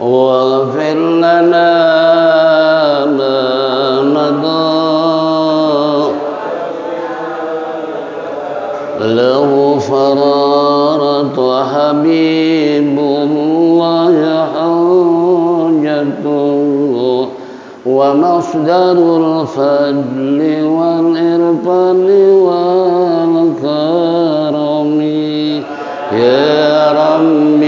واغفر لنا ما مضى له فرارة حبيب الله حاجته ومصدر الفضل والإرفان والكرم يا رب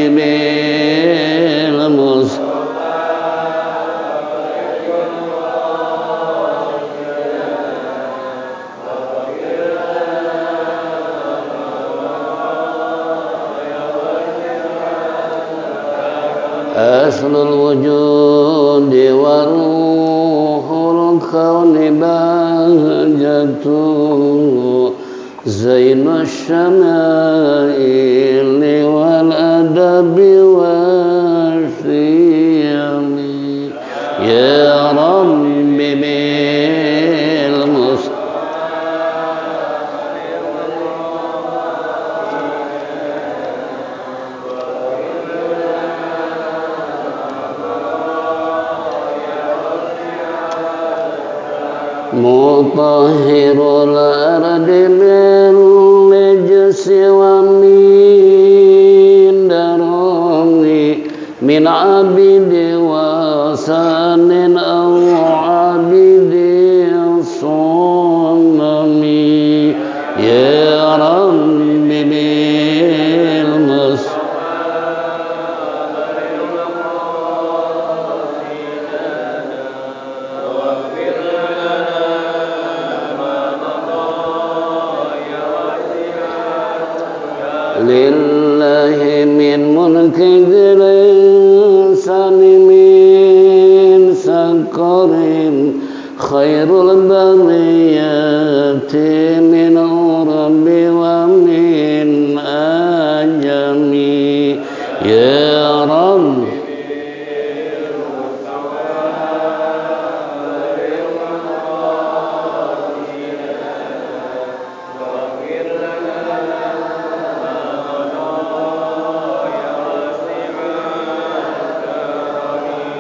أصل الوجود وروح الكون بهجته زين الشمائل والأدب والشيم يا رب مطهر الأرض من نجس ومن درني من عبد وثن أو عبد صنم يا رب لله من ملك ذي الإنسان من سكر خير البريات من عرب ومن أجم يا رب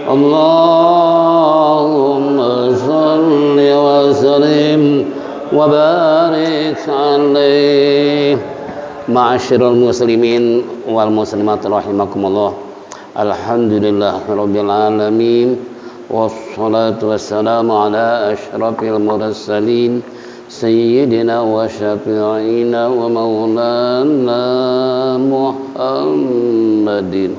اللهم صل وسلم وبارك عليه. Ma'asyiral muslimin wal muslimat rahimakumullah. Alhamdulillahirabbil alamin wassalatu wassalamu ala asyrafil mursalin sayyidina wa syafi'ina wa maulana Muhammadin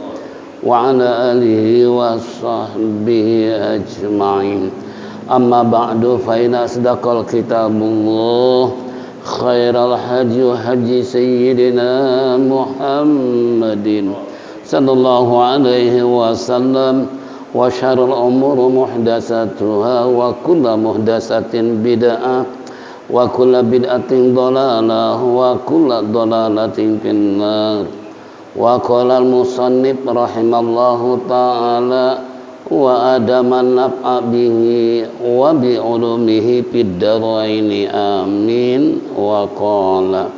wa ala alihi wa sahbihi ajma'in. Amma ba'du fa inna asdaqal kitabullah khairal hadi sayyidina Muhammadin sallallahu alaihi wasallam wa syarrul umuri muhdatsatuha wa kullu muhdatsatin bid'ah wa kullu bid'atin dhalalah wa kullu dhalalatin finnar. Wa qala al-musannif rahimallahu ta'ala wa adaman naf'a bihi wa bi ulumihi fid dharaini amin. Wa qala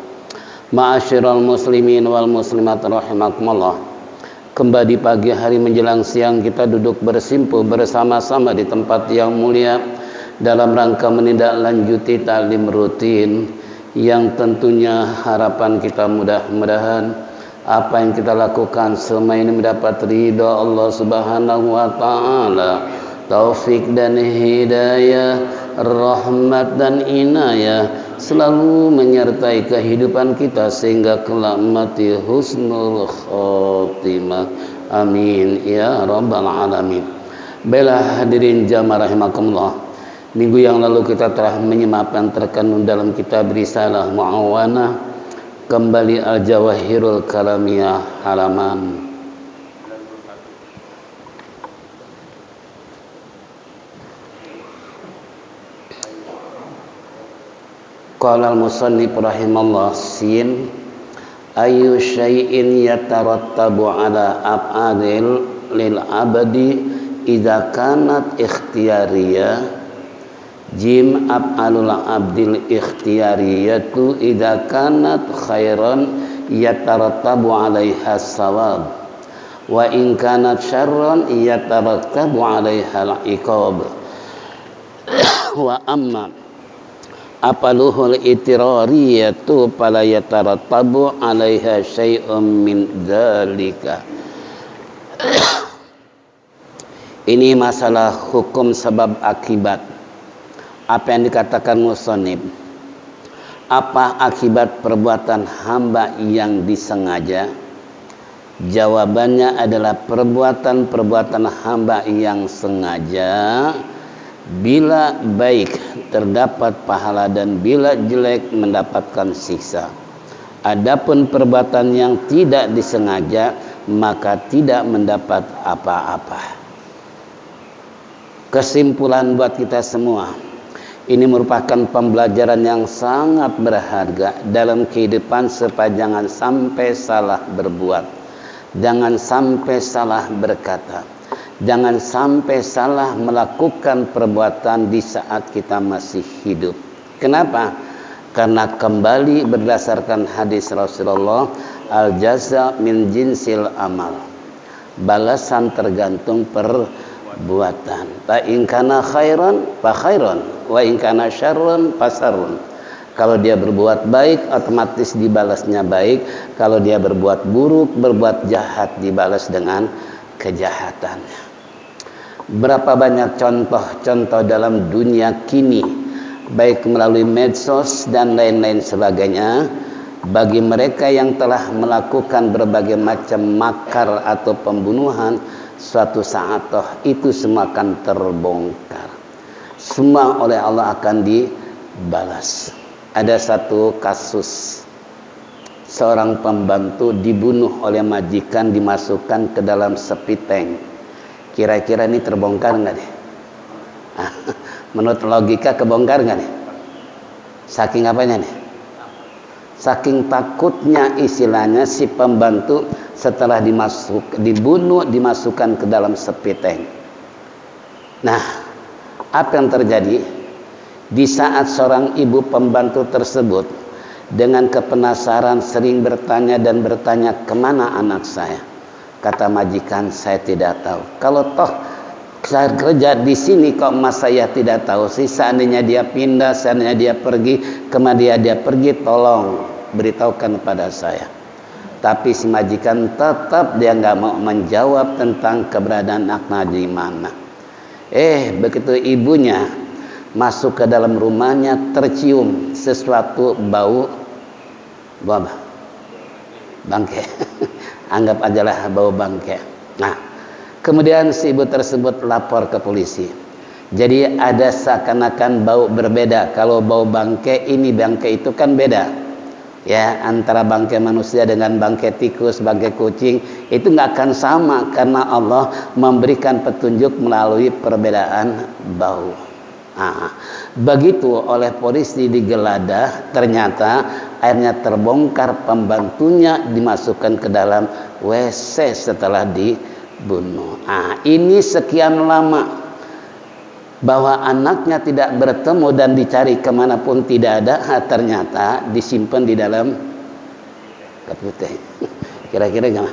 ma'asyiral muslimin wal muslimat rahimakumullah. Kembali pagi hari menjelang siang kita duduk bersimpul bersama-sama di tempat yang mulia dalam rangka menindaklanjuti taklim rutin yang tentunya harapan kita mudah-mudahan apa yang kita lakukan selama ini mendapat ridha Allah Subhanahu wa taala, taufik dan hidayah, rahmat dan inayah selalu menyertai kehidupan kita sehingga kelak mati husnul khotimah. Amin ya rabbal alamin. Baiklah hadirin jamaah rahimakumullah. Minggu yang lalu kita telah menyimak yang terkandung dalam kitab Risalah Mu'awanah, kembali Al-Jawahirul Kalamiyah halaman qala al-musannif rahimallah sin ayu syai'in yatarattabu ala af'alil lil abadi idza kanat ikhtiyariyah Jim af'alul abdil ikhtiyariyatu idza kanat khairan yatarattabu 'alaiha shawab wa in kanat syarran yatarattabu 'alaiha al-iqab wa amma apaluhul itirariyatu fala yatarattabu 'alaiha syai'un min dzalika. Ini masalah hukum sebab akibat. Apa yang dikatakan musannif? Apa akibat perbuatan hamba yang disengaja? Jawabannya adalah perbuatan-perbuatan hamba yang sengaja, bila baik terdapat pahala dan bila jelek mendapatkan siksa. Adapun perbuatan yang tidak disengaja maka tidak mendapat apa-apa. Kesimpulan buat kita semua, ini merupakan pembelajaran yang sangat berharga dalam kehidupan supaya jangan sampai salah berbuat, jangan sampai salah berkata, jangan sampai salah melakukan perbuatan di saat kita masih hidup. Kenapa? Karena kembali berdasarkan hadis Rasulullah, al-jaza min jinsil amal. Balasan tergantung perbuatan. Fa in kana khairan fa khairan wa in kana syarran fa syarrun. Kalau dia berbuat baik otomatis dibalasnya baik, kalau dia berbuat buruk, berbuat jahat dibalas dengan kejahatannya. Berapa banyak contoh-contoh dalam dunia kini, baik melalui medsos dan lain-lain sebagainya, bagi mereka yang telah melakukan berbagai macam makar atau pembunuhan, suatu saat toh itu semua akan terbongkar. Semua oleh Allah akan dibalas. Ada satu kasus, seorang pembantu dibunuh oleh majikan, dimasukkan ke dalam sepiteng. Kira-kira ini terbongkar nggak nih? Menurut logika kebongkar nggak nih? Saking apanya nih? Saking takutnya istilahnya si pembantu setelah dibunuh dimasukkan ke dalam sepiteng. Nah, apa yang terjadi? Di saat seorang ibu pembantu tersebut dengan kepenasaran sering bertanya dan bertanya, kemana anak saya? Kata majikan, saya tidak tahu. Kalau toh saya kerja di sini kok mas saya tidak tahu sih. Seandainya dia pindah, seandainya dia pergi, kemana dia pergi, tolong beritahukan kepada saya. Tapi si majikan tetap dia nggak mau menjawab tentang keberadaan anaknya di mana. Begitu ibunya masuk ke dalam rumahnya, tercium sesuatu bau apa? Bangke. Anggap ajalah bau bangke. Nah, kemudian si ibu tersebut lapor ke polisi. Jadi ada seakan-akan bau berbeda. Kalau bau bangke ini, bangke itu kan beda. Ya, antara bangke manusia dengan bangke tikus, bangke kucing itu nggak akan sama karena Allah memberikan petunjuk melalui perbedaan bau. Begitu oleh polisi digeledah, ternyata akhirnya terbongkar pembantunya dimasukkan ke dalam WC setelah dibunuh. Ini sekian lama bahwa anaknya tidak bertemu dan dicari kemanapun tidak ada, ternyata disimpan di dalam kapute. Kira-kira gimana?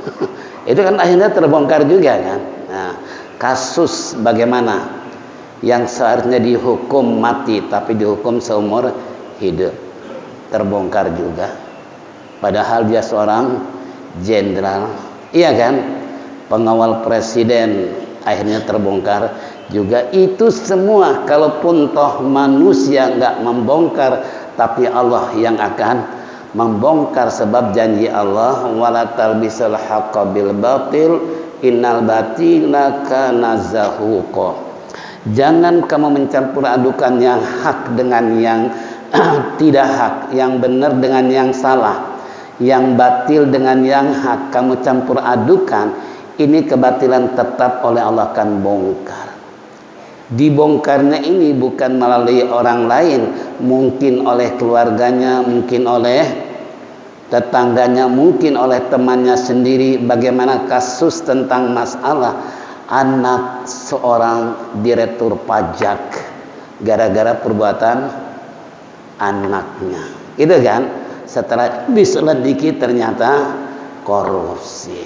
Itu kan akhirnya terbongkar juga kan. Nah, kasus bagaimana yang seharusnya dihukum mati tapi dihukum seumur hidup terbongkar juga, padahal dia seorang jenderal, iya kan, pengawal presiden, akhirnya terbongkar juga. Itu semua kalaupun toh manusia nggak membongkar, tapi Allah yang akan membongkar, sebab janji Allah, wala talbisul haqqa bil batil innal batila kana zahuqa. Jangan kamu mencampur adukan yang hak dengan yang tidak hak, yang benar dengan yang salah, yang batil dengan yang hak. Kamu campur adukan, ini kebatilan tetap oleh Allah akan bongkar. Dibongkarnya ini bukan melalui orang lain, mungkin oleh keluarganya, mungkin oleh tetangganya, mungkin oleh temannya sendiri. Bagaimana kasus tentang masalah anak seorang direktur pajak gara-gara perbuatan anaknya. Itu kan, setelah diselidiki ternyata korupsi.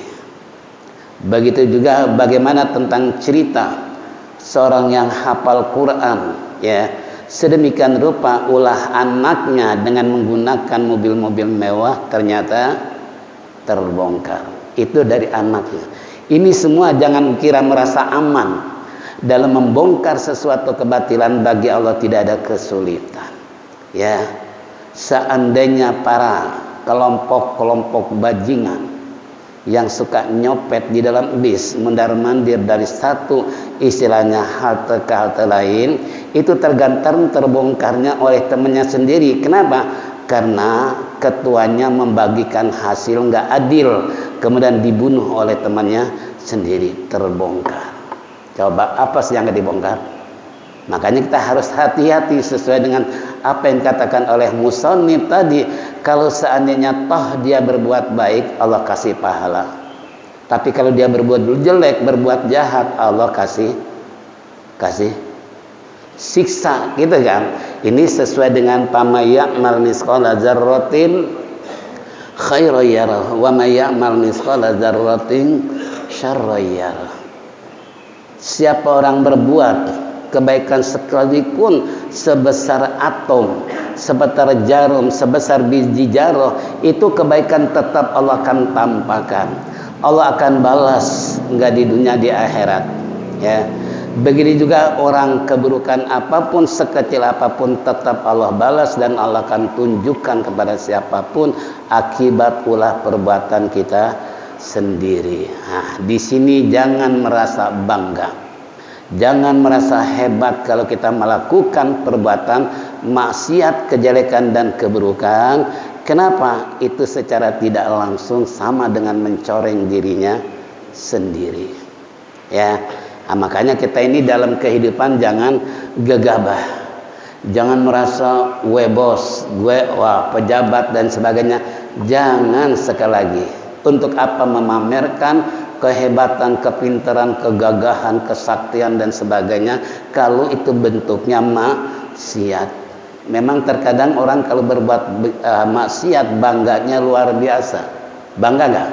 Begitu juga bagaimana tentang cerita seorang yang hafal Quran, ya, sedemikian rupa ulah anaknya dengan menggunakan mobil-mobil mewah ternyata terbongkar. Itu dari anaknya. Ini semua jangan kira merasa aman. Dalam membongkar sesuatu kebatilan bagi Allah tidak ada kesulitan. Ya, seandainya para kelompok-kelompok bajingan yang suka nyopet di dalam bis mondar-mandir dari satu istilahnya halte ke halte lain, itu tergantung terbongkarnya oleh temannya sendiri. Kenapa? Karena ketuanya membagikan hasil nggak adil, kemudian dibunuh oleh temannya sendiri, terbongkar. Coba apa sih yang nggak dibongkar? Makanya kita harus hati-hati sesuai dengan apa yang dikatakan oleh musannif tadi. Kalau seandainya toh dia berbuat baik, Allah kasih pahala. Tapi kalau dia berbuat jelek, berbuat jahat, Allah kasih siksa, gitu kan? Ini sesuai dengan pamayya'mal misqala dzarratin khairan yarah wa may ya'mal misqala dzarratin syarran yarah. Siapa orang berbuat kebaikan sekalipun sebesar atom, sebesar jarum, sebesar biji jaroh, itu kebaikan tetap Allah akan tampakkan. Allah akan balas, enggak di dunia, di akhirat. Ya. Begitu juga orang keburukan apapun, sekecil apapun, tetap Allah balas dan Allah akan tunjukkan kepada siapapun akibat ulah perbuatan kita sendiri. Nah, di sini jangan merasa bangga. Jangan merasa hebat kalau kita melakukan perbuatan maksiat, kejelekan dan keburukan. Kenapa? Itu secara tidak langsung sama dengan mencoreng dirinya sendiri. Ya. Nah, makanya kita ini dalam kehidupan jangan gegabah. Jangan merasa gue bos, gue wah pejabat dan sebagainya. Jangan sekali lagi. Untuk apa memamerkan kehebatan, kepintaran, kegagahan, kesaktian dan sebagainya kalau itu bentuknya maksiat. Memang terkadang orang kalau berbuat maksiat bangganya luar biasa. Bangga nggak?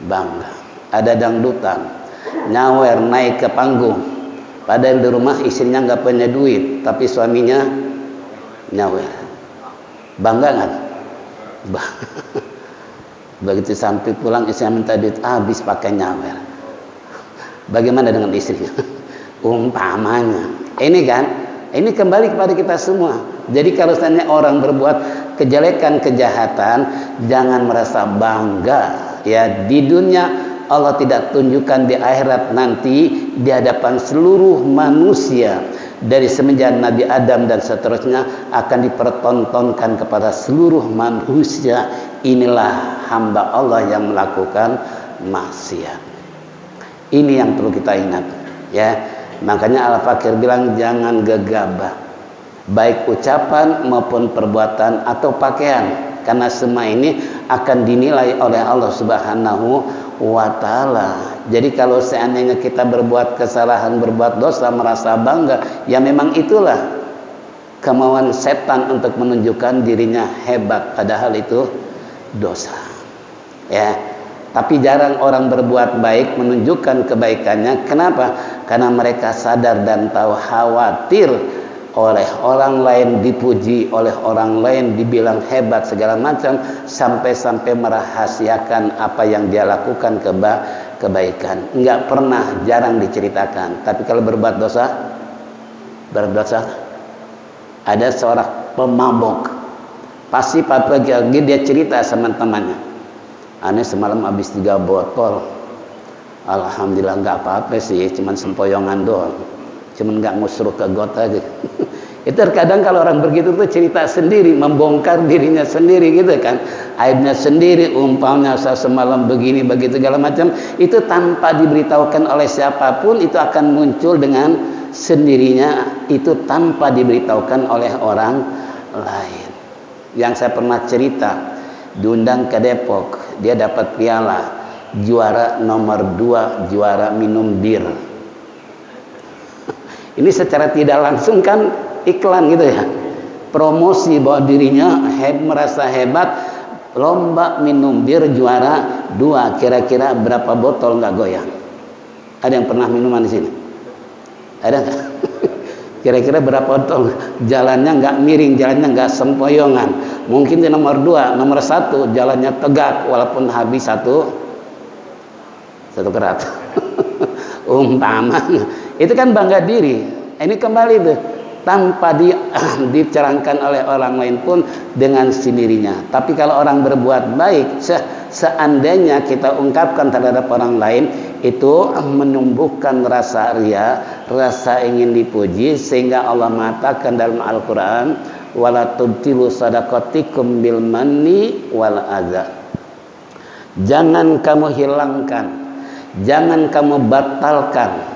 Bangga. Ada dangdutan, nyawer naik ke panggung, padahal di rumah istrinya nggak punya duit, tapi suaminya nyawer. Bangga nggak? Bangga. Begitu sampai pulang istrinya minta duit, habis pakai nyawer. Bagaimana dengan istrinya? Umpamanya. Ini kan, ini kembali kepada kita semua. Jadi kalau seandainya orang berbuat kejelekan, kejahatan, jangan merasa bangga. Ya, di dunia Allah tidak tunjukkan, di akhirat nanti di hadapan seluruh manusia dari semenjak Nabi Adam dan seterusnya akan dipertontonkan kepada seluruh manusia. Inilah hamba Allah yang melakukan maksiat. Ini yang perlu kita ingat, ya. Makanya Al-Fakir bilang jangan gegabah, baik ucapan maupun perbuatan atau pakaian, karena semua ini akan dinilai oleh Allah Subhanahu wa ta'ala. Jadi kalau seandainya kita berbuat kesalahan, berbuat dosa, merasa bangga, ya memang itulah kemauan setan untuk menunjukkan dirinya hebat, padahal itu dosa. Ya, tapi jarang orang berbuat baik menunjukkan kebaikannya. Kenapa? Karena mereka sadar dan tahu, khawatir oleh orang lain dipuji, oleh orang lain dibilang hebat segala macam, sampai-sampai merahasiakan apa yang dia lakukan kebaikan. Enggak pernah, jarang diceritakan. Tapi kalau berbuat dosa, ada seorang pemabok, pasti pagi dia cerita sama temannya, aneh semalam habis 3 botol, alhamdulillah nggak apa-apa sih, cuman sempoyongan doang, cuman nggak ngusruk ke got aja. Itu terkadang kalau orang begitu tuh cerita sendiri, membongkar dirinya sendiri gitu kan, aibnya sendiri, umpamanya saya semalam begini begitu segala macam, itu tanpa diberitahukan oleh siapapun, itu akan muncul dengan sendirinya, itu tanpa diberitahukan oleh orang lain. Yang saya pernah cerita, diundang ke Depok, dia dapat piala juara nomor 2, juara minum bir. Ini secara tidak langsung kan iklan gitu ya. Promosi bahwa dirinya merasa hebat, lomba minum bir juara 2, kira-kira berapa botol nggak goyang? Ada yang pernah minuman di sini? Ada nggak? Kira-kira berapa botol? Jalannya nggak miring, jalannya nggak sempoyongan. Mungkin di nomor 2, nomor 1 jalannya tegak walaupun habis satu kerat. Umpama itu kan bangga diri. Ini kembali tuh tanpa dicerangkan oleh orang lain pun dengan sendirinya. Tapi kalau orang berbuat baik, seandainya kita ungkapkan terhadap orang lain, itu menumbuhkan rasa ria, rasa ingin dipuji, sehingga Allah mengatakan dalam Al-Quran, wala tubtilu sadaqatikum bil manni wal adza. Jangan kamu hilangkan, jangan kamu batalkan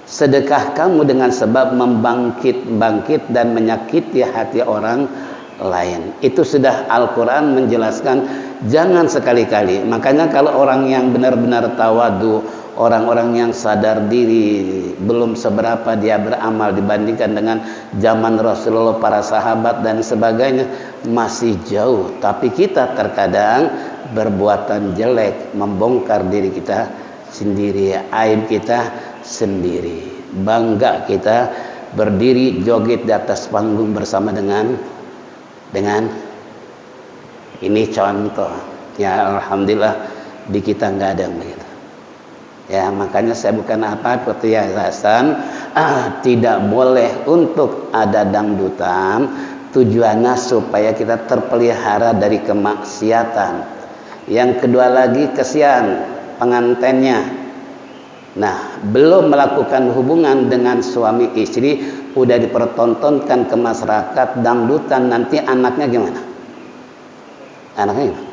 sedekah kamu dengan sebab membangkit dan menyakiti hati orang lain. Itu sudah Al-Quran menjelaskan, jangan sekali-kali. Makanya kalau orang yang benar-benar tawadu, orang-orang yang sadar diri, belum seberapa dia beramal dibandingkan dengan zaman Rasulullah, para sahabat dan sebagainya, masih jauh. Tapi kita terkadang berbuatan jelek, membongkar diri kita sendiri, aib kita sendiri. Bangga kita berdiri joget di atas panggung bersama dengan ini contoh ya, alhamdulillah di kita nggak ada yang begitu ya. Makanya saya bukan apa-apa yayasan tidak boleh untuk ada dangdutan, tujuannya supaya kita terpelihara dari kemaksiatan. Yang kedua lagi, kesian pengantennya. Nah, belum melakukan hubungan dengan suami istri, udah dipertontonkan ke masyarakat dangdutan, nanti anaknya gimana? Anaknya gimana?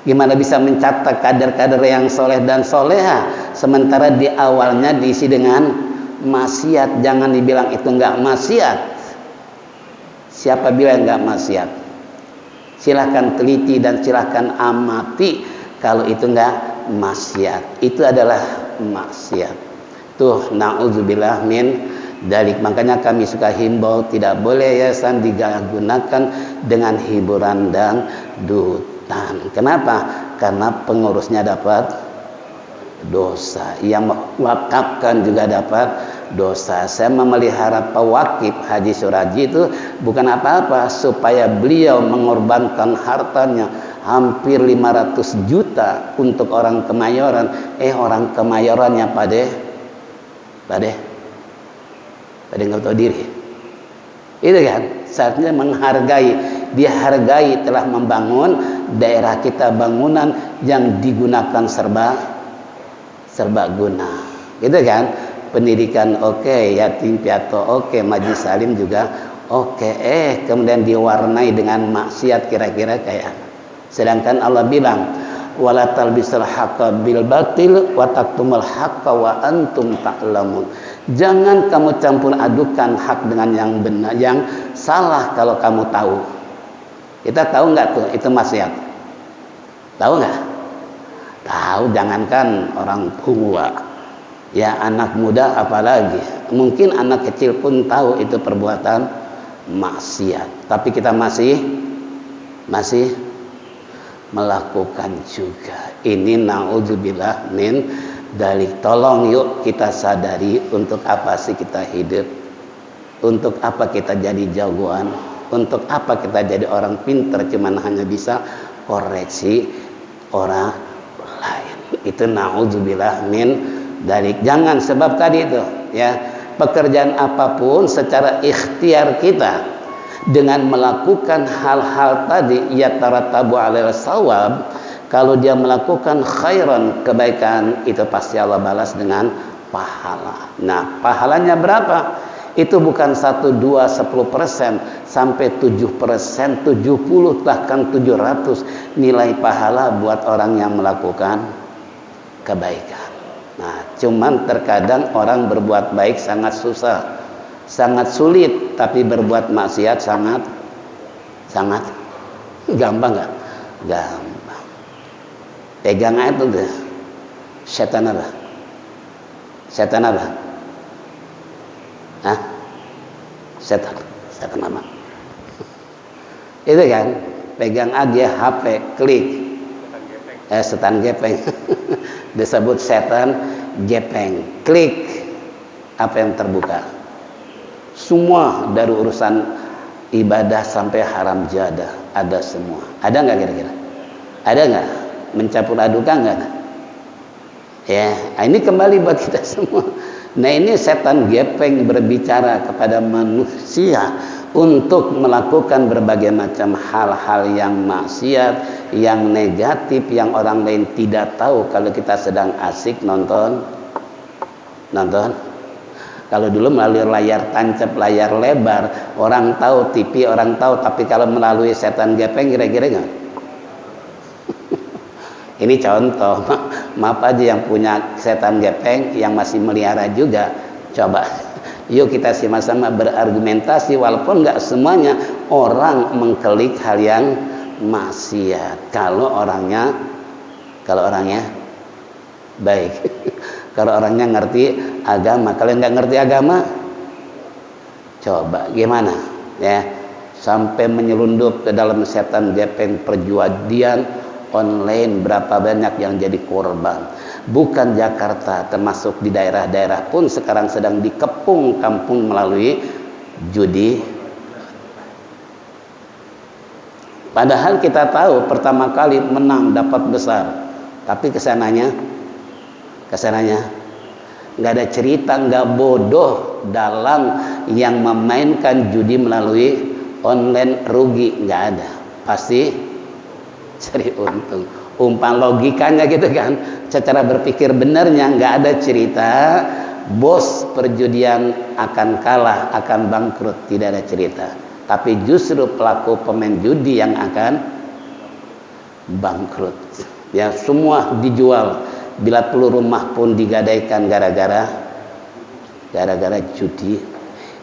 Gimana bisa mencatat kader-kader yang soleh dan soleha, sementara di awalnya diisi dengan maksiat. Jangan dibilang itu enggak maksiat. Siapa bilang enggak maksiat? Silahkan teliti dan silahkan amati kalau itu enggak maksiat. Itu adalah maksiat. Tuh, na'udzubillah min dalik. Makanya kami suka himbau, tidak boleh yayasan digunakan dengan hiburan dangdutan. Kenapa? Karena pengurusnya dapat dosa, yang mewakafkan juga dapat dosa. Saya memelihara pewakif Haji Suraji itu bukan apa-apa, supaya beliau mengorbankan hartanya hampir 500 juta untuk orang Kemayoran. Orang Kemayorannya pade nggak tahu diri. Itu kan saatnya menghargai. Dia hargai telah membangun daerah kita, bangunan yang digunakan serba guna. Gitu kan? Pendidikan oke, yatim piatu oke, majlis salim juga oke. Kemudian diwarnai dengan maksiat, kira-kira kayak. Sedangkan Allah bilang, wala talbisul haqqa bil batil wa taktumul haqqa wa antum ta'lamun. Jangan kamu campur adukan hak dengan yang benar, yang salah kalau kamu tahu. Kita tahu nggak tuh itu maksiat? Tahu nggak? Tahu, jangankan orang tua, ya anak muda apalagi. Mungkin anak kecil pun tahu itu perbuatan maksiat, tapi kita masih melakukan juga. Ini na'udzubillah min dalik. Tolong yuk kita sadari, untuk apa sih kita hidup, untuk apa kita jadi jagoan, untuk apa kita jadi orang pintar cuman hanya bisa koreksi orang lain. Itu na'udzubillah min dalik. Jangan, sebab tadi itu ya, pekerjaan apapun secara ikhtiar kita dengan melakukan hal-hal tadi, ya taratabu alal sawab, kalau dia melakukan khairan, kebaikan, itu pasti Allah balas dengan pahala. Nah, pahalanya berapa? Itu bukan 1, 2, 10%, sampai 7%, 70, bahkan 700 nilai pahala buat orang yang melakukan kebaikan. Nah, cuman terkadang orang berbuat baik sangat susah, sangat sulit, tapi berbuat maksiat sangat gampang. Nggak? Gampang. Pegang aja tuh deh. Setan apa? Hah? Setan apa? Itu kan, pegang aja HP, klik. Setan gepeng. Disebut setan gepeng. Klik, apa yang terbuka? Semua dari urusan ibadah sampai haram jadah ada semua. Ada nggak kira-kira? Ada nggak? Mencampur adukan nggak? Ya, ini kembali buat kita semua. Nah, ini setan gepeng berbicara kepada manusia untuk melakukan berbagai macam hal-hal yang maksiat, yang negatif, yang orang lain tidak tahu kalau kita sedang asik nonton. Kalau dulu melalui layar tancap, layar lebar, orang tahu, TV orang tahu, tapi kalau melalui setan gepeng kira-kira nggak? Ini contoh, maaf aja yang punya setan gepeng, yang masih melihara juga, coba yuk kita sama-sama berargumentasi, walaupun nggak semuanya orang mengklik hal yang maksiat. Kalau orangnya baik, kalau orangnya ngerti agama. Kalau nggak ngerti agama, coba gimana ya, sampai menyelundup ke dalam setan gepeng perjudian online, berapa banyak yang jadi korban. Bukan Jakarta, termasuk di daerah-daerah pun sekarang sedang dikepung kampung melalui judi. Padahal kita tahu pertama kali menang dapat besar, tapi kesananya nggak ada cerita, nggak bodoh dalam yang memainkan judi melalui online rugi, nggak ada, pasti cari untung. Umpan logikanya gitu kan, secara berpikir benarnya nggak ada cerita bos perjudian akan kalah, akan bangkrut, tidak ada cerita. Tapi justru pelaku pemain judi yang akan bangkrut. Ya, semua dijual, bila perlu rumah pun digadaikan gara-gara judi.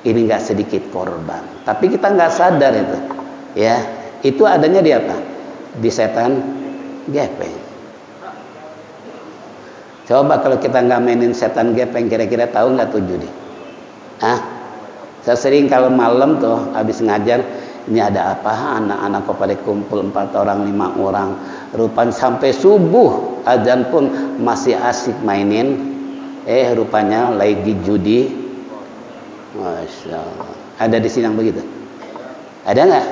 Ini nggak sedikit korban, tapi kita nggak sadar itu. Ya, itu adanya di apa? Di setan gepeng. Coba kalau kita nggak mainin setan gepeng, kira-kira tahu nggak tuh judi? Saya sering kalau malam tuh habis ngajar, ini ada apa? Anak-anak kok pada kumpul 4 orang 5 orang, rupanya sampai subuh azan pun masih asik mainin. Rupanya lagi judi. Masya Allah. Ada di sini yang begitu? Ada nggak?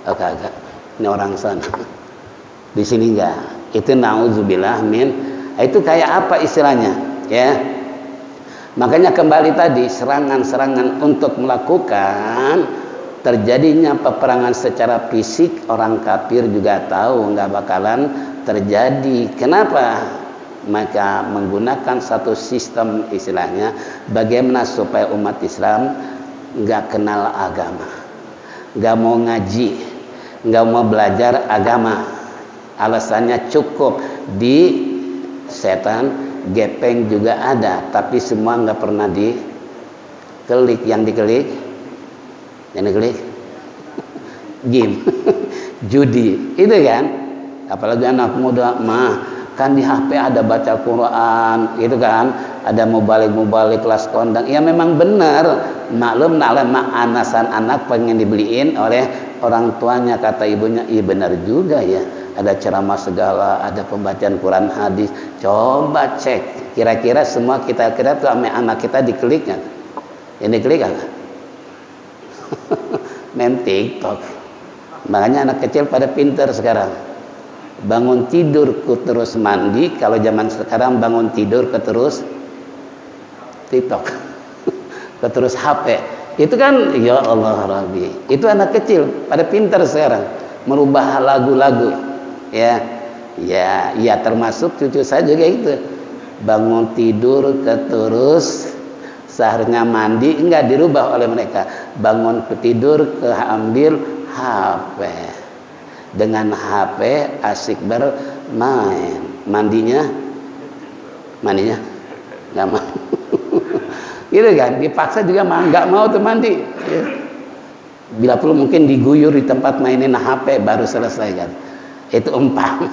Oh, kagak. Ini orang sana. Di sini enggak. Itu nauzubillah min. Itu kayak apa istilahnya? Ya. Makanya kembali tadi, serangan-serangan untuk melakukan terjadinya peperangan secara fisik, orang kafir juga tahu nggak bakalan terjadi. Kenapa? Maka menggunakan satu sistem istilahnya, bagaimana supaya umat Islam nggak kenal agama, nggak mau ngaji, nggak mau belajar agama. Alasannya cukup di setan gepeng juga ada, tapi semua nggak pernah diklik. Yang diklik game judi itu kan. Apalagi anak muda kan di HP ada baca Quran gitu kan, ada mubalik kelas kondang. Ya memang benar, maklum anasan anak pengen dibeliin oleh orang tuanya, kata ibunya, iya benar juga ya, ada ceramah segala, ada pembacaan Quran hadis. Coba cek, kira-kira semua kita kira tuh sama anak kita diklik nggak? Ini klik nggak? Main TikTok. Makanya anak kecil pada pinter sekarang. Bangun tidur ku terus mandi. Kalau zaman sekarang bangun tidur ke terus TikTok, ke terus HP. Itu kan ya Allah Rabbi. Itu anak kecil pada pinter sekarang merubah lagu-lagu. Ya termasuk cucu saya juga itu. Bangun tidur ke terus, seharusnya mandi, enggak dirubah oleh mereka. Bangun tidur ke ambil HP. Dengan HP asik bermain. Mandinya nggak mau. Gitu kan, dipaksa juga nggak mau tuh mandi. Bila perlu mungkin diguyur di tempat mainin HP baru selesai kan. Itu umpam.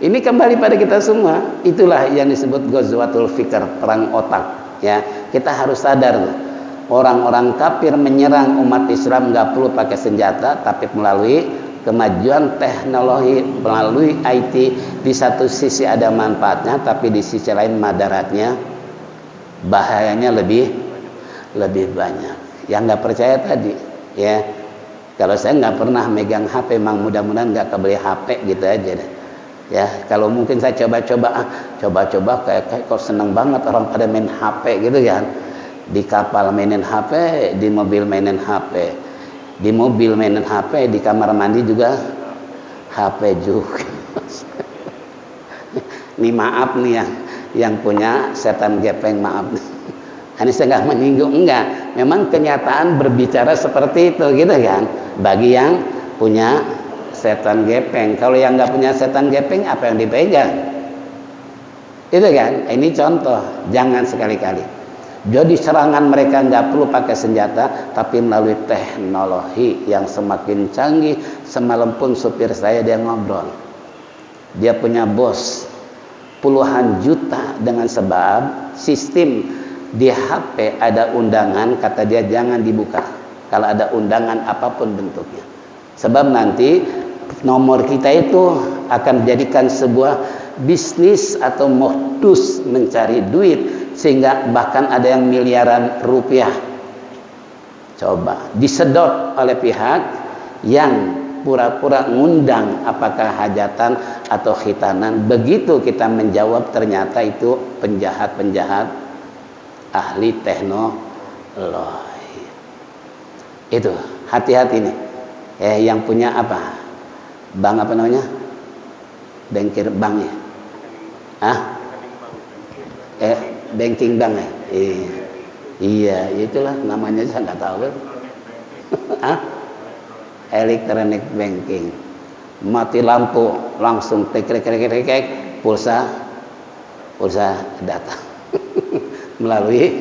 Ini kembali pada kita semua. Itulah yang disebut ghazwatul fikr, perang otak. Ya, kita harus sadar orang-orang kafir menyerang umat Islam nggak perlu pakai senjata, tapi melalui kemajuan teknologi, melalui IT. Di satu sisi ada manfaatnya, tapi di sisi lain madaratnya, bahayanya lebih banyak. Yang nggak percaya tadi, ya, kalau saya nggak pernah megang HP, memang mudah-mudahan nggak kebeli HP gitu aja deh. Ya, kalau mungkin saya coba-coba kayak kok seneng banget orang pada main HP gitu kan. Di kapal mainin HP, di mobil mainin HP. Di mobil mainin HP, di kamar mandi juga HP juga. Ini maaf nih yang punya setan gepeng, maaf nih. Ini saya nggak menyinggung, enggak. Memang kenyataan berbicara seperti itu gitu kan. Bagi yang punya setan gepeng. Kalau yang nggak punya setan gepeng, apa yang dipegang? Itu kan. Ini contoh. Jangan sekali-kali. Jadi serangan mereka nggak perlu pakai senjata, tapi melalui teknologi yang semakin canggih. Semalam pun supir saya dia ngobrol. Dia punya bos puluhan juta dengan sebab sistem di HP ada undangan, kata dia jangan dibuka kalau ada undangan apapun bentuknya, sebab nanti nomor kita itu akan dijadikan sebuah bisnis atau modus mencari duit, sehingga bahkan ada yang miliaran rupiah. Coba disedot oleh pihak yang pura-pura ngundang apakah hajatan atau khitanan. Begitu kita menjawab, ternyata itu penjahat-penjahat ahli teknologi. Itu hati-hati nih. Yang punya apa? Bank apa namanya? Bankir bank ya? Banking bank ya? Iya, itulah namanya, saya nggak tahu. Electronic banking. Mati lampu langsung tek pulsa datang melalui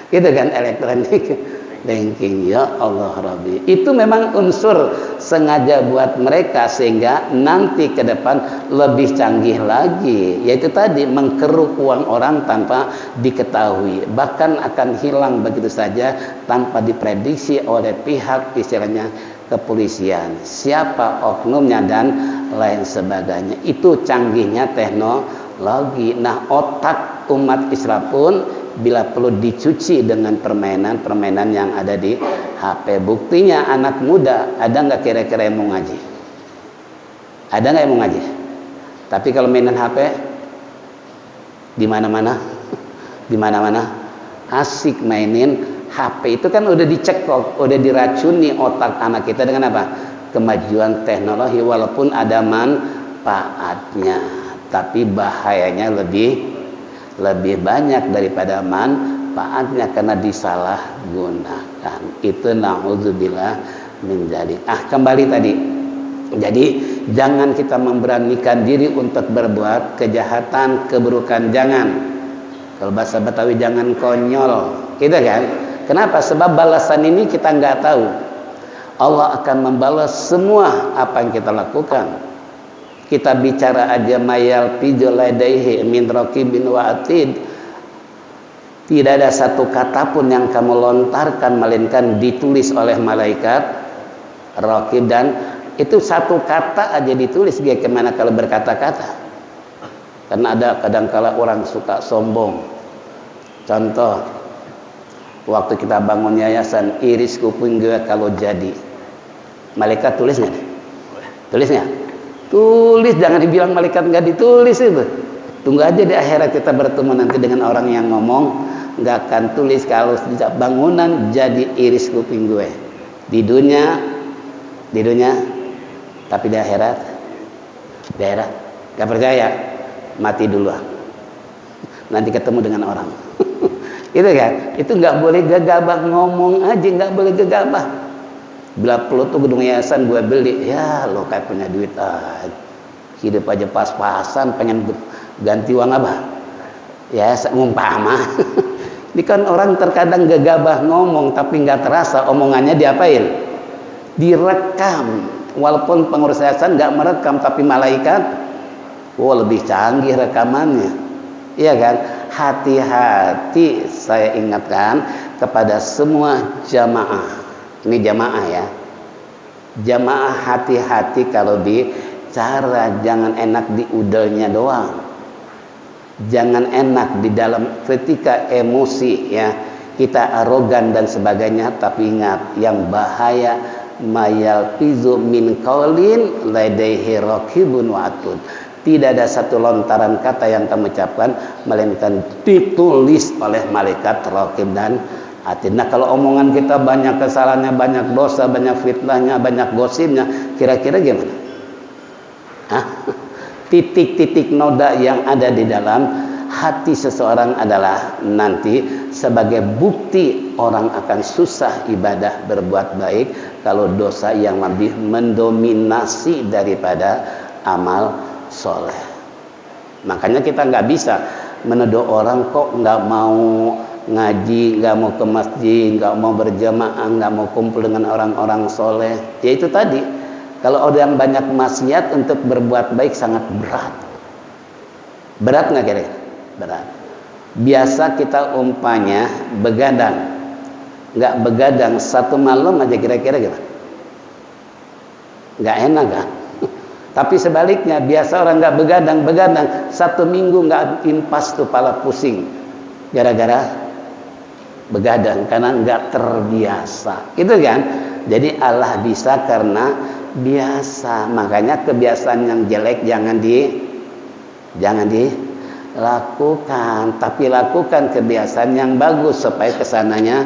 itu kan elektronik banking. Ya Allah Rabbi, itu memang unsur sengaja buat mereka sehingga nanti ke depan lebih canggih lagi, yaitu tadi mengkeruk uang orang tanpa diketahui, bahkan akan hilang begitu saja tanpa diprediksi oleh pihak istilahnya kepolisian, siapa oknumnya dan lain sebagainya. Itu canggihnya teknologi. Nah, otak umat Islam pun bila perlu dicuci dengan permainan-permainan yang ada di HP. Buktinya anak muda, ada nggak kira-kira yang mau ngaji? Ada nggak yang mau ngaji? Tapi kalau mainan HP di mana-mana, di mana-mana asik mainin HP. Itu kan udah dicekok, udah diracuni otak anak kita dengan apa? Kemajuan teknologi. Walaupun ada manfaatnya, tapi bahayanya lebih banyak daripada manfaatnya karena disalahgunakan. Itu na'udzubillah menjadi. Kembali tadi. Jadi jangan kita memberanikan diri untuk berbuat kejahatan, keburukan. Jangan. Kalau bahasa Betawi jangan konyol, gitu kan? Kenapa? Sebab balasan ini kita nggak tahu. Allah akan membalas semua apa yang kita lakukan. Kita bicara aja mayal pijoladaihi min raqibin wa atid. Tidak ada satu kata pun yang kamu lontarkan melainkan ditulis oleh malaikat raqib, dan itu satu kata aja ditulis. Bagaimana kalau berkata-kata? Karena ada kadang-kala orang suka sombong. Contoh, waktu kita bangun yayasan, iris kuping gue kalau jadi, malaikat tulis nggak? Tulis nggak? Tulis, jangan dibilang malaikat nggak ditulis itu. Tunggu aja di akhirat kita bertemu nanti dengan orang yang ngomong nggak akan tulis kalau sejak bangunan jadi iris kuping gue. Di dunia, tapi di akhirat, nggak percaya, mati dulu. Nanti ketemu dengan orang. Itu kan, itu nggak boleh gegabah ngomong aja, nggak boleh gegabah. Bila perlu tuh gedung yayasan gue beli, ya lo kayak punya duit hidup aja pas-pasan, pengen ganti uang apa? Ya ngumpama. Ini kan orang terkadang gegabah ngomong tapi nggak terasa omongannya diapain? Direkam. Walaupun pengurus yayasan nggak merekam, tapi malaikat, lebih canggih rekamannya. Iya kan? hati-hati, saya ingatkan kepada semua jamaah. Ini jamaah ya. Jamaah hati-hati kalau bicara, jangan enak di udelnya doang. Jangan enak di dalam ketika emosi ya. Kita arogan dan sebagainya, tapi ingat yang bahaya mayal pizu min qaulin ladaihi raqibun wa atun. Tidak ada satu lontaran kata yang kamu ucapkan melainkan ditulis oleh malaikat raqib dan atid. Nah, kalau omongan kita banyak kesalahannya, banyak dosa, banyak fitnahnya, banyak gosipnya, kira-kira gimana? Hah? Titik-titik noda yang ada di dalam hati seseorang adalah nanti sebagai bukti orang akan susah ibadah berbuat baik kalau dosa yang lebih mendominasi daripada amal soleh. Makanya kita nggak bisa menuduh orang kok nggak mau ngaji, nggak mau ke masjid, nggak mau berjamaah, nggak mau kumpul dengan orang-orang soleh. Ya itu tadi, kalau ada yang banyak maksiat untuk berbuat baik sangat berat. Berat nggak kira-kira? Berat. Biasa kita umpanya begadang, nggak begadang satu malam aja kira-kira gimana? Nggak enak kan? Tapi sebaliknya biasa orang nggak begadang satu minggu nggak impas tuh, pala pusing gara-gara begadang karena nggak terbiasa, gitu kan? Jadi Allah bisa karena biasa. Makanya kebiasaan yang jelek jangan dilakukan, tapi lakukan kebiasaan yang bagus supaya kesananya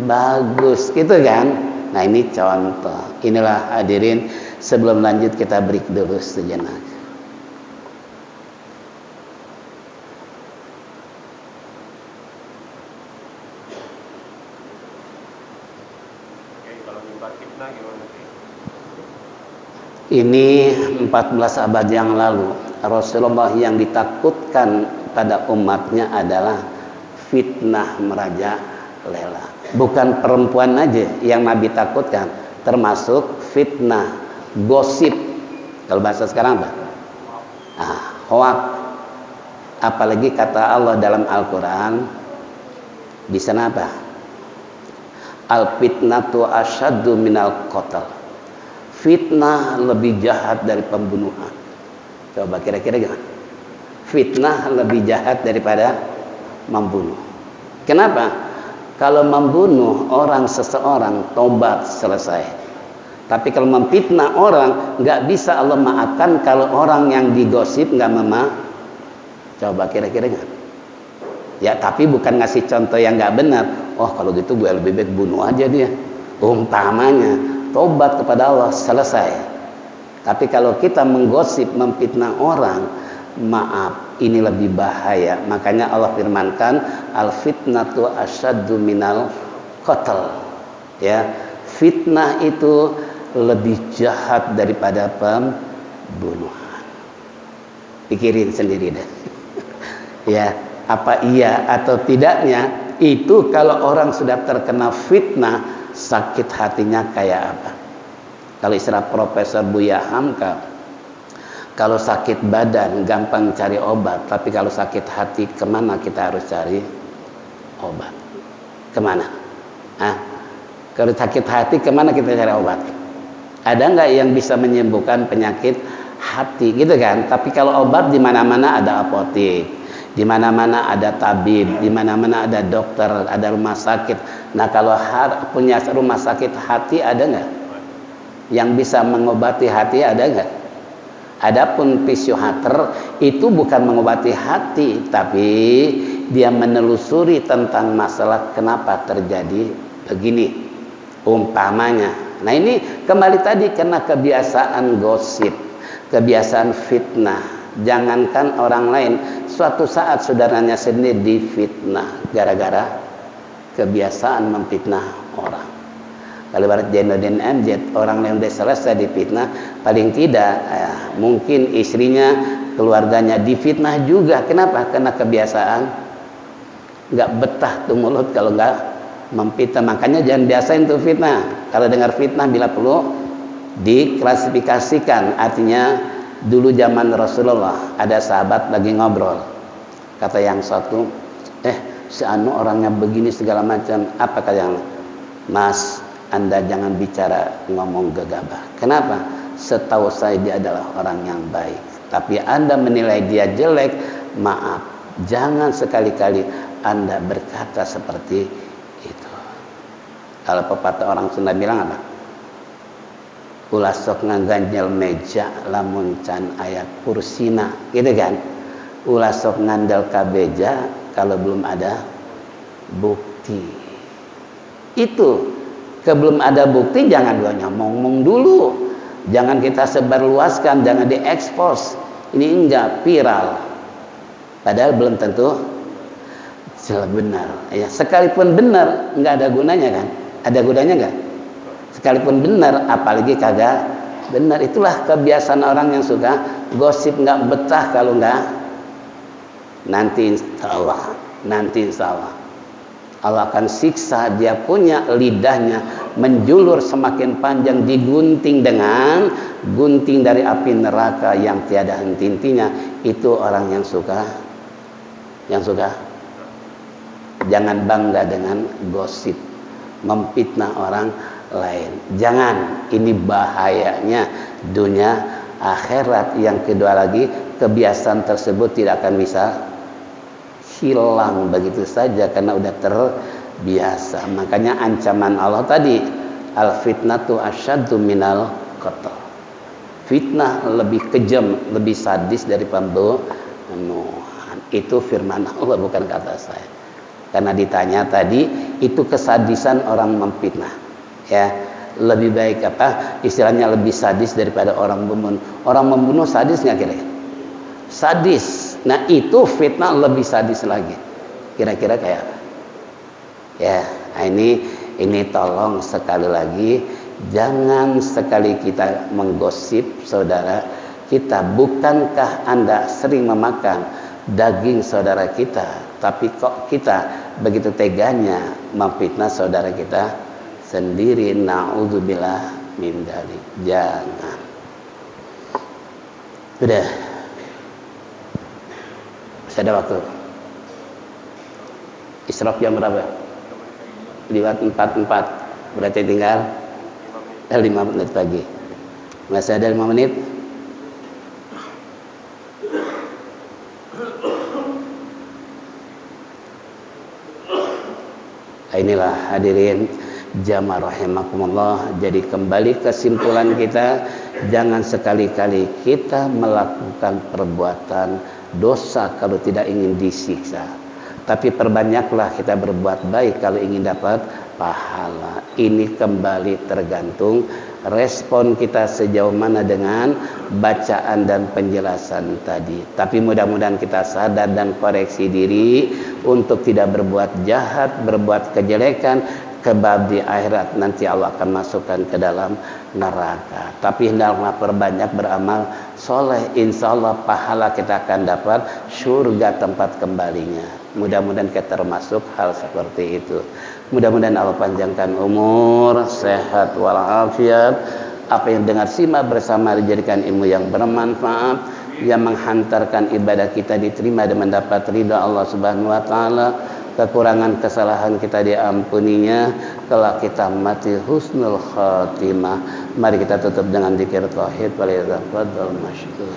bagus, gitu kan? Nah, ini contoh. Inilah hadirin, sebelum lanjut kita break dulu sejenak. Ini 14 abad yang lalu Rasulullah yang ditakutkan pada umatnya adalah fitnah merajalela. Bukan perempuan aja yang Nabi takutkan, termasuk fitnah, gosip. Kalau bahasa sekarang apa? Hoak. Apalagi kata Allah dalam Al-Quran, di sana apa? Al-fitnatu asyaddu minal qatl. Fitnah lebih jahat dari pembunuhan. Coba kira-kira gimana? Fitnah lebih jahat daripada membunuh. Kenapa? Kalau membunuh orang seseorang, tobat selesai. Tapi kalau memfitnah orang, nggak bisa Allah maafkan kalau orang yang digosip nggak Coba kira-kira gimana? Ya, tapi bukan ngasih contoh yang nggak benar. Oh, kalau gitu gue lebih baik bunuh aja dia. Umpamanya, tobat kepada Allah selesai. Tapi kalau kita menggosip, memfitnah orang, maaf, ini lebih bahaya. Makanya Allah firmankan, al-fitnatu asyaddu minal qatl. Ya, fitnah itu lebih jahat daripada pembunuhan. Pikirin sendiri deh. Ya, apa iya atau tidaknya itu kalau orang sudah terkena fitnah, sakit hatinya kayak apa? Kalau istilah Profesor Buya Hamka, kalau sakit badan gampang cari obat, tapi kalau sakit hati kemana kita harus cari obat? Kemana? Kalau sakit hati kemana kita cari obat? Ada nggak yang bisa menyembuhkan penyakit hati, gitu kan? Tapi kalau obat di mana-mana ada apotek, di mana-mana ada tabib, di mana-mana ada dokter, ada rumah sakit. Nah, kalau punya rumah sakit hati ada nggak? Yang bisa mengobati hati ada nggak? Adapun psikiater itu bukan mengobati hati, tapi dia menelusuri tentang masalah kenapa terjadi begini, umpamanya. Nah, ini kembali tadi karena kebiasaan gosip, kebiasaan fitnah. Jangankan orang lain, suatu saat saudaranya sendiri difitnah gara-gara kebiasaan memfitnah orang. Kalau barat Jainuddin MZ, orang yang sudah selesai difitnah, paling tidak mungkin istrinya, keluarganya difitnah juga. Kenapa? Karena kebiasaan nggak betah tuh mulut kalau nggak memfitnah. Makanya jangan biasain tuh fitnah. Kalau dengar fitnah bila perlu diklasifikasikan. Artinya dulu zaman Rasulullah ada sahabat lagi ngobrol. Kata yang satu, si anu orangnya begini segala macam. Apakah yang Mas, Anda jangan bicara ngomong gegabah. Kenapa? Setahu saya dia adalah orang yang baik. Tapi Anda menilai dia jelek, maaf, jangan sekali-kali Anda berkata seperti itu. Kalau pepatah orang Sunda bilang apa? Ulah sok ngaganjel meja lamun can aya kursina, gitu kan? Ulah sok ngandel kabeja kalau belum ada bukti. Itu belum ada bukti jangan ngomong dulu. Jangan kita sebarluaskan, jangan diekspos. Ini enggak viral. Padahal belum tentu benar. Ya, sekalipun benar enggak ada gunanya kan? Ada gunanya enggak? Sekalipun benar, apalagi kagak benar. Itulah kebiasaan orang yang suka gosip, enggak betah kalau enggak. Nanti insya Allah Allah akan siksa. Dia punya lidahnya menjulur semakin panjang, digunting dengan gunting dari api neraka yang tiada henti-hentinya. Itu orang yang suka jangan bangga dengan gosip, memfitnah orang lain. Jangan, ini bahayanya dunia akhirat. Yang kedua lagi, kebiasaan tersebut tidak akan bisa hilang begitu saja karena udah terbiasa. Makanya ancaman Allah tadi, al fitnatu asyaddu minal qatl. Fitnah lebih kejam, lebih sadis dari pembunuhan. Itu firman Allah, bukan kata saya. Karena ditanya tadi, itu kesadisan orang memfitnah. Ya, lebih baik apa? Istilahnya lebih sadis daripada orang membunuh. Orang membunuh sadis nggak kira-kira? Sadis. Nah, itu fitnah lebih sadis lagi. Kira-kira kayak apa? Ya, ini tolong sekali lagi, jangan sekali kita menggosip saudara kita. Bukankah Anda sering memakan daging saudara kita, tapi kok kita begitu teganya memfitnah saudara kita sendiri? Na'udzubillah min dzalik. Jangan. Sudah. Masih ada waktu. Israf jam berapa? Lewat 4:04. Berarti tinggal 5 menit lagi. Masih ada 5 menit? Inilah hadirin jamaah rahimakumullah. Jadi kembali kesimpulan kita, jangan sekali-kali kita melakukan perbuatan dosa kalau tidak ingin disiksa. Tapi perbanyaklah kita berbuat baik kalau ingin dapat pahala. Ini kembali tergantung respon kita sejauh mana dengan bacaan dan penjelasan tadi. Tapi mudah-mudahan kita sadar dan koreksi diri untuk tidak berbuat jahat, berbuat kejelekan, kebab di akhirat nanti Allah akan masukkan ke dalam neraka. Tapi hendaklah perbanyak beramal soleh, insya Allah pahala kita akan dapat, surga tempat kembalinya. Mudah-mudahan kita termasuk hal seperti itu. Mudah-mudahan Allah panjangkan umur, sehat walafiat. Apa yang dengar simak bersama dijadikan ilmu yang bermanfaat, yang menghantarkan ibadah kita diterima dan mendapat ridha Allah Subhanahu wa taala. Kekurangan kesalahan kita diampuninya, kelak kita mati husnul khatimah. Mari kita tutup dengan zikir tauhid. Waliyatafadhal masykur.